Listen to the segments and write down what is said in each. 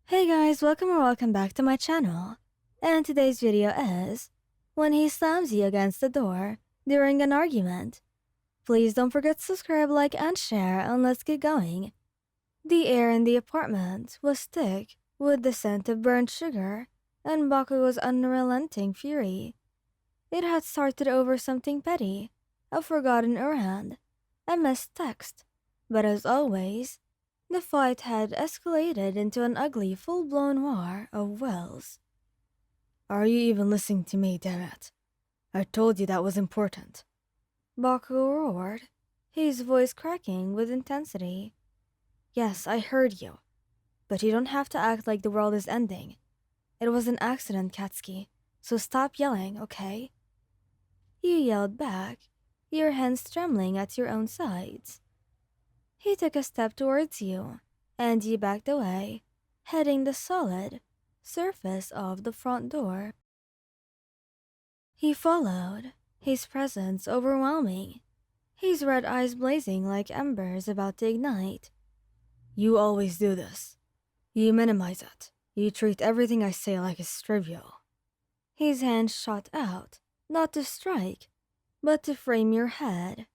Hey guys, welcome or welcome back to my channel. And today's video is when he slams you against the door during an argument. Please don't forget to subscribe, like, and share, and let's get going. The air in the apartment was thick with the scent of burnt sugar and Bakugou's unrelenting fury. It had started over something petty, a forgotten errand, a missed text, but as always, the fight had escalated into an ugly, full-blown war of wills. Are you even listening to me, damn it? I told you that was important. Bakugou roared, his voice cracking with intensity. Yes, I heard you. But you don't have to act like the world is ending. It was an accident, Katsuki, so stop yelling, okay? You yelled back, your hands trembling at your own sides. He took a step towards you, and you backed away, heading the solid surface of the front door. He followed, his presence overwhelming, his red eyes blazing like embers about to ignite. You always do this. You minimize it. You treat everything I say like it's trivial. His hand shot out, not to strike, but to frame your head,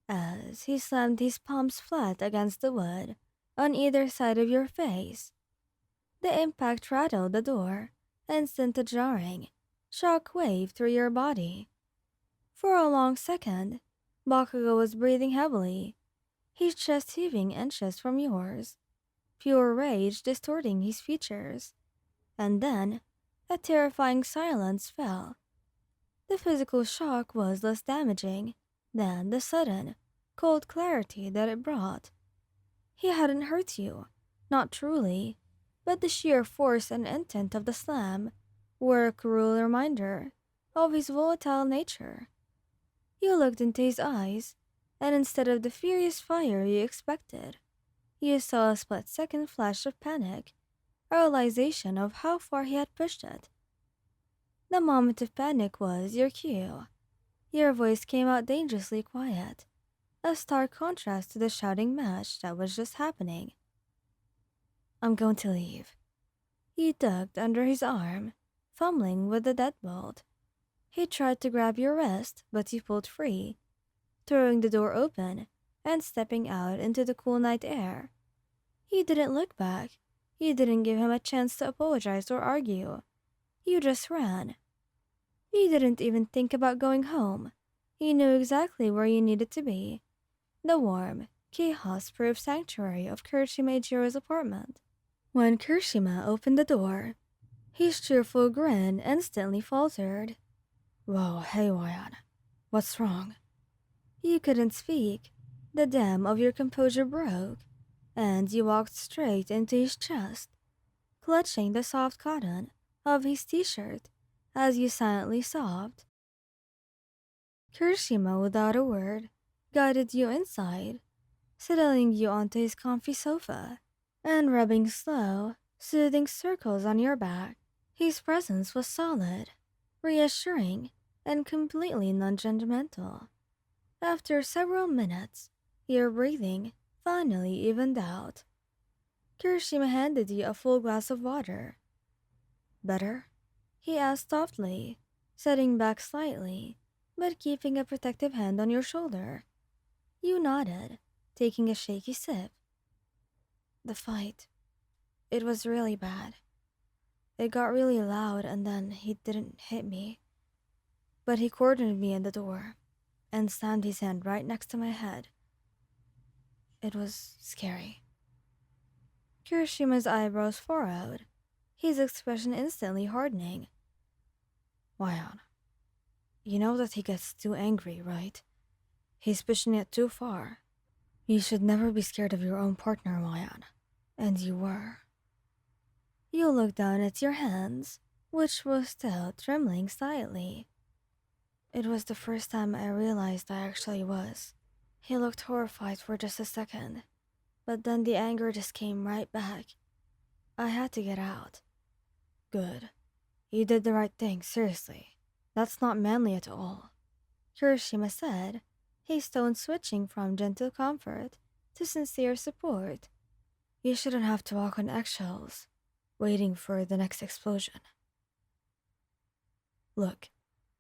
as he slammed his palms flat against the wood on either side of your face. The impact rattled the door and sent a jarring shock wave through your body. For a long second, Bakugou was breathing heavily, his chest heaving inches from yours, pure rage distorting his features. And then, a terrifying silence fell. The physical shock was less damaging than the sudden, cold clarity that it brought. He hadn't hurt you, not truly, but the sheer force and intent of the slam were a cruel reminder of his volatile nature. You looked into his eyes, and instead of the furious fire you expected, you saw a split-second flash of panic, a realization of how far he had pushed it. The moment of panic was your cue. Your voice came out dangerously quiet, a stark contrast to the shouting match that was just happening. I'm going to leave. You tugged under his arm, fumbling with the deadbolt. He tried to grab your wrist, but you pulled free, throwing the door open and stepping out into the cool night air. You didn't look back. You didn't give him a chance to apologize or argue. You just ran. You didn't even think about going home. You knew exactly where you needed to be. The warm, chaos-proof sanctuary of Kirishima Eijiro's apartment. When Kirishima opened the door, his cheerful grin instantly faltered. Whoa, hey Wayan. What's wrong? You couldn't speak. The dam of your composure broke, and you walked straight into his chest, clutching the soft cotton of his t-shirt as you silently sobbed. Kirishima, without a word, guided you inside, settling you onto his comfy sofa and rubbing slow, soothing circles on your back. His presence was solid, reassuring, and completely non-judgmental. After several minutes, your breathing finally evened out. Kirishima handed you a full glass of water. Better? He asked softly, setting back slightly, but keeping a protective hand on your shoulder. You nodded, taking a shaky sip. The fight. It was really bad. It got really loud and then he didn't hit me. But he cornered me in the door and slammed his hand right next to my head. It was scary. Kirishima's eyebrows furrowed, his expression instantly hardening. Wayan, you know that he gets too angry, right? He's pushing it too far. You should never be scared of your own partner, Wayan. And you were. You looked down at your hands, which were still trembling slightly. It was the first time I realized I actually was. He looked horrified for just a second, but then the anger just came right back. I had to get out. Good. You did the right thing, seriously. That's not manly at all, Kirishima said, his tone switching from gentle comfort to sincere support. You shouldn't have to walk on eggshells. waiting for the next explosion. Look,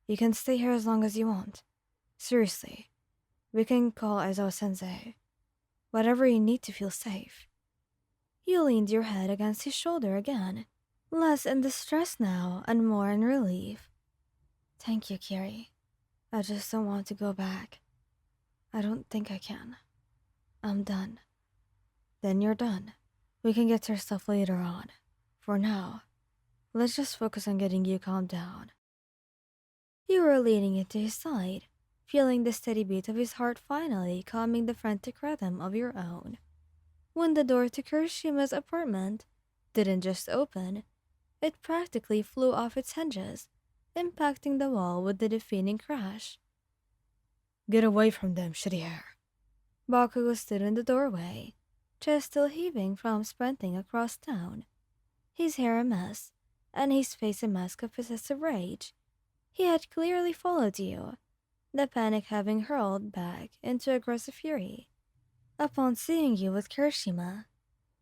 you can stay here as long as you want. Seriously, we can call Aizawa-sensei. Whatever you need to feel safe. You leaned your head against his shoulder again, less in distress now and more in relief. Thank you, Kiri. I just don't want to go back. I don't think I can. I'm done. Then you're done. We can get to your stuff later on. For now, let's just focus on getting you calmed down. You were leaning into his side, feeling the steady beat of his heart finally calming the frantic rhythm of your own. When the door to Kirishima's apartment didn't just open, it practically flew off its hinges, impacting the wall with a defeating crash. Get away from them, shitty hair. Bakugou stood in the doorway, chest still heaving from sprinting across town. His hair a mess, and his face a mask of possessive rage. He had clearly followed you, the panic having hurled back into aggressive fury. Upon seeing you with Kirishima,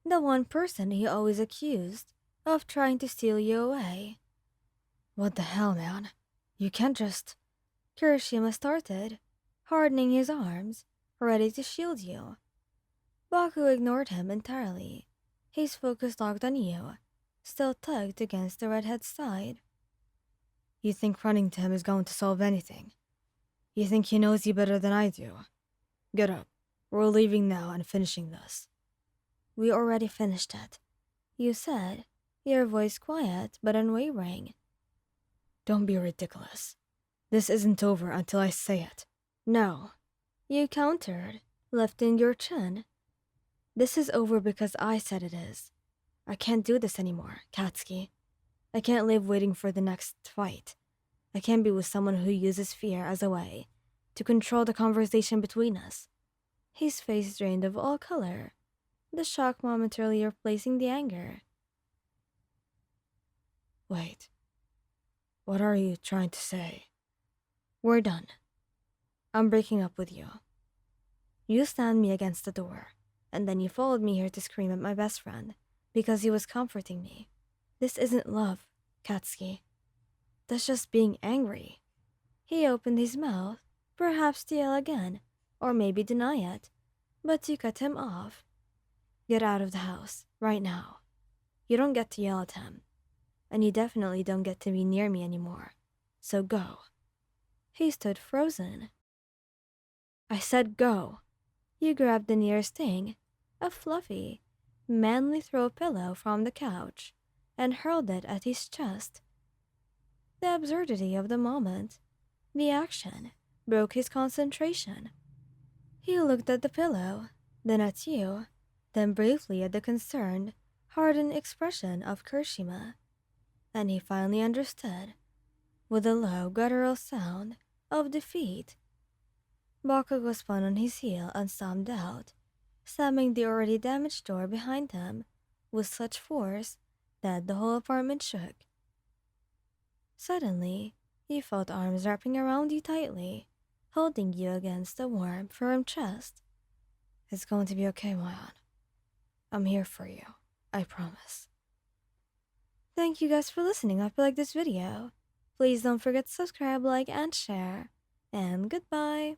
the one person he always accused of trying to steal you away. What the hell, man? You can't just... Kirishima started, hardening his arms, ready to shield you. Baku ignored him entirely, his focus locked on you, still tugged against the redhead's side. You think running to him is going to solve anything? You think he knows you better than I do? Get up. We're leaving now and finishing this. We already finished it, you said, your voice quiet but unwavering. Don't be ridiculous. This isn't over until I say it. No, you countered, lifting your chin. This is over because I said it is. I can't do this anymore, Katsuki. I can't live waiting for the next fight. I can't be with someone who uses fear as a way to control the conversation between us. His face drained of all color, the shock momentarily replacing the anger. Wait, what are you trying to say? We're done. I'm breaking up with you. You slammed me against the door, and then you followed me here to scream at my best friend because he was comforting me. This isn't love, Katsuki. That's just being angry. He opened his mouth, perhaps to yell again, or maybe deny it, but you cut him off. Get out of the house, right now. You don't get to yell at him, and you definitely don't get to be near me anymore, so go. He stood frozen. I said go. You grabbed the nearest thing, a fluffy, manly throw pillow from the couch, and hurled it at his chest. The absurdity of the moment, the action, broke his concentration. He looked at the pillow, then at you, then briefly at the concerned, hardened expression of Kirishima, and he finally understood, with a low, guttural sound of defeat. Bakugou spun on his heel and stormed out, slamming the already damaged door behind him with such force that the whole apartment shook. Suddenly, you felt arms wrapping around you tightly, holding you against the warm, firm chest. It's going to be okay, Mayan. I'm here for you, I promise. Thank you guys for listening. I hope you like this video. Please don't forget to subscribe, like, and share. And goodbye.